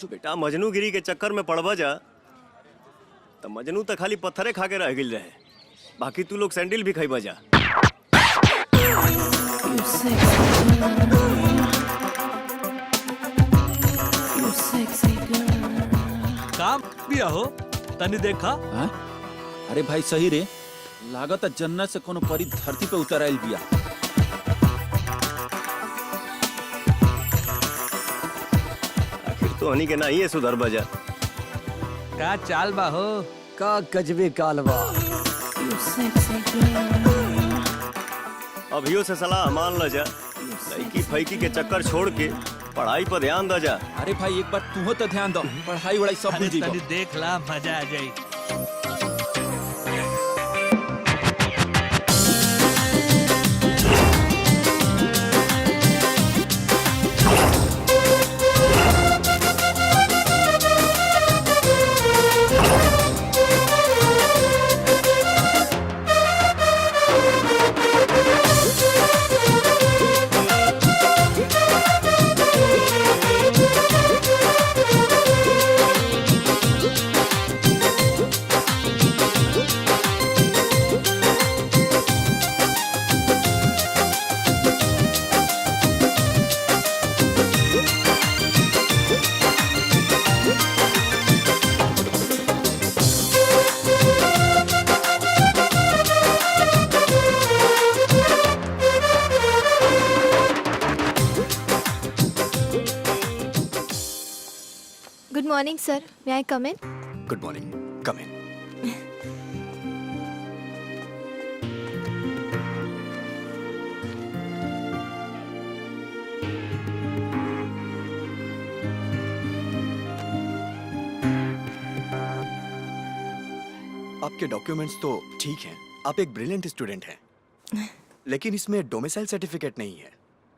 बेटा मजनूगिरी के चक्कर में पड़वा जा तो मजनू तो खाली पत्थरे खा के रह गई रहे, बाकी तू लोग सैंडल भी खाई बजा। काम पिया हो तनी देखा। हाँ? अरे भाई सही रे, लागत जन्नत से कोनो परी धरती पे उतर आयल बिया। तो हनी के ना ही सुधर बजा का चाल बा हो, का गजबे कालवा। अभियो से सलाह मान ल जा, लड़की फैकी के चक्कर छोड़ के पढ़ाई पर ध्यान द जा। अरे भाई एक बार तू तो ध्यान दो, पढ़ाई वढ़ाई सब भूल तनी देख ला, मजा आ जाई। Good morning, sir. May I come in? Good morning. Come in. आपके डॉक्यूमेंट्स तो ठीक हैं, आप एक ब्रिलियंट स्टूडेंट हैं, लेकिन इसमें डोमिसाइल सर्टिफिकेट नहीं है।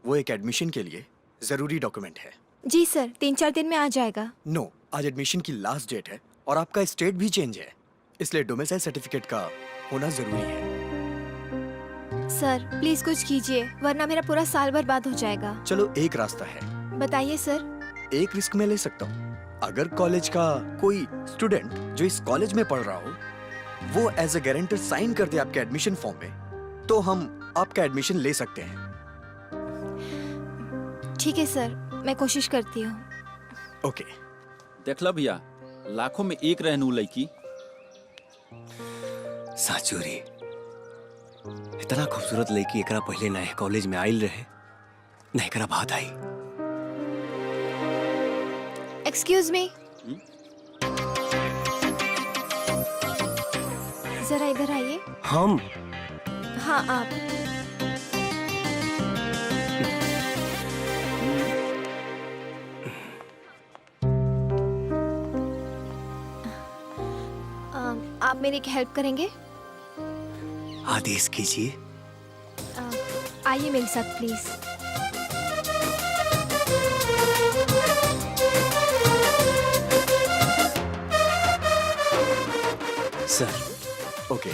वो एक एडमिशन के लिए जरूरी डॉक्यूमेंट है। जी सर, 3-4 दिन में आ जाएगा। नो, आज एडमिशन की लास्ट डेट है और आपका स्टेट भी चेंज है, इसलिए डोमिसाइल सर्टिफिकेट का होना जरूरी है। सर प्लीज कुछ कीजिए, वरना मेरा पूरा साल बर्बाद हो जाएगा। चलो एक रास्ता है। बताइए सर। एक रिस्क मैं ले सकता हूँ। अगर कॉलेज का कोई स्टूडेंट जो इस कॉलेज में पढ़ रहा हो वो एज ए गारंटर साइन कर दे आपके एडमिशन फॉर्म में, तो हम आपका एडमिशन ले सकते हैं। ठीक है सर, मैं कोशिश करती हूँ। ओके। देख ला भैया, लाखों में एक रहनू लड़की। साचुरी, इतना खूबसूरत लड़की एकरा पहले नए कॉलेज में आइल रहे, न एकरा बात आई। एक्सक्यूज मी, जरा इधर आइए। हम? हाँ आप। आप मेरी एक हेल्प करेंगे? आदेश कीजिए। आइए मेरे साथ प्लीज। सर। ओके,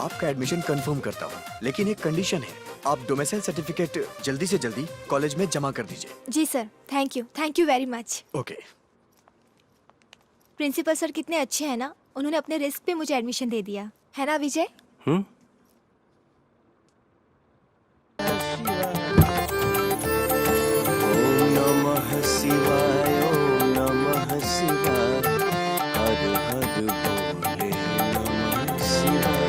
आपका एडमिशन कंफर्म करता हूँ, लेकिन एक कंडीशन है, आप डोमिसाइल सर्टिफिकेट जल्दी से जल्दी कॉलेज में जमा कर दीजिए। जी सर, थैंक यू वेरी मच। ओके। प्रिंसिपल सर कितने अच्छे हैं ना, उन्होंने अपने रिस्क पे मुझे एडमिशन दे दिया, है ना विजय? ओम नमः शिवाय, ओम नमः शिवाय, हर हर भोले नमः शिवाय।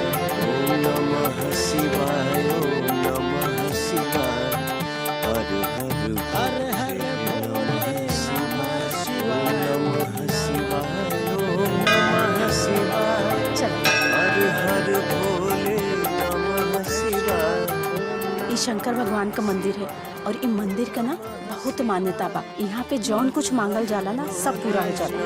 ओम नमः शिवाय, ओम नमः शिवाय, हर हर भोले नमः शिवाय। ओम नमः शिवाय, ओम नमः शिवाय, हर हर भोले नमः शिवाय। ये शंकर भगवान का मंदिर है और इ मंदिर का ना बहुत मान्यता बा। यहाँ पे जौन कुछ मांगल जाला ना सब पूरा हो जाला।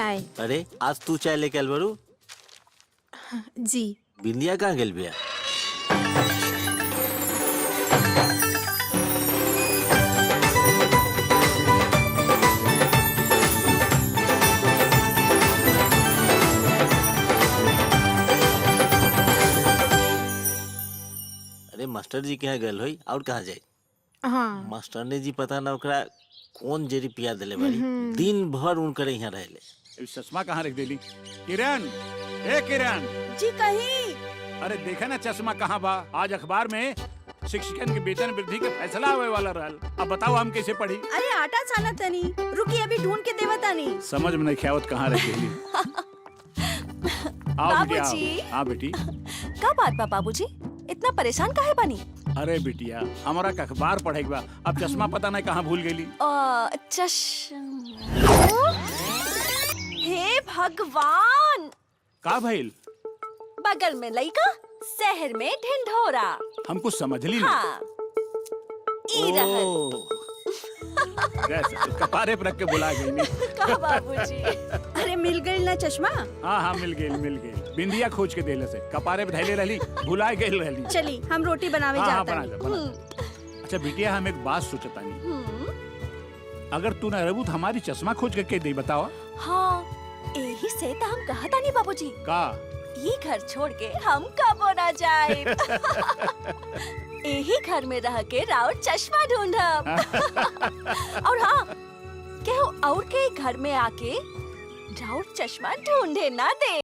चाय। अरे आज तू चाय लेके आल बरू? जी। बिंदिया कहाँ गेल बिया? अरे मास्टर जी के यहाँ गेल होई और कहाँ जाए? हाँ। मास्टर ने जी पता ना ओकरा कौन जेरी पिया दिले बारी, दिन भर उनकरे यहाँ रहले। चश्मा कहाँ रख देली? किरण, ए किरण। जी कहीं। अरे देखा ना चश्मा कहाँ बा? आज अखबार में शिक्षकन के वेतन वृद्धि के फैसला होए वाला रहल। अब बताओ हम कैसे पढ़ी? अरे आटा छाना तनी, रुकी अभी ढूंढ के देवा तानी। समझ में नहीं ख्यावत कहाँ रख देली। आओ बेटी आओ। हाँ बेटी। क्या बात बा बाबूजी? इतना परेशान काहे बनी? अरे बिटिया हमारा का अखबार पढ़े बा, अब चश्मा पता नहीं कहाँ भूल गेली। हे भगवान! का भइल? बगल में लइका, शहर में ढिंढोरा। हम कुछ समझ ली हाँ। ई रहल। कपारे पर रख के बुला गई। का बाबूजी? अरे मिल गई ना चश्मा? हाँ हाँ मिल गई। बिंदिया खोज के देले से कपारे पे धैले रहली, भुला गई रहली। चली हम रोटी बनावे जाता हैं। अच्छा बिटिया हम एक बात सोचतानी, अगर तू न रहबू तो हमारी चश्मा खोज के दे बताओ। हाँ यही से तो हम कहता नहीं बाबूजी। का? ये घर छोड़ के हम कब ना जाए। यही घर में रह के राउर चश्मा ढूंढब। और हाँ केहू और के घर में आके राउर चश्मा ढूंढे ना दे।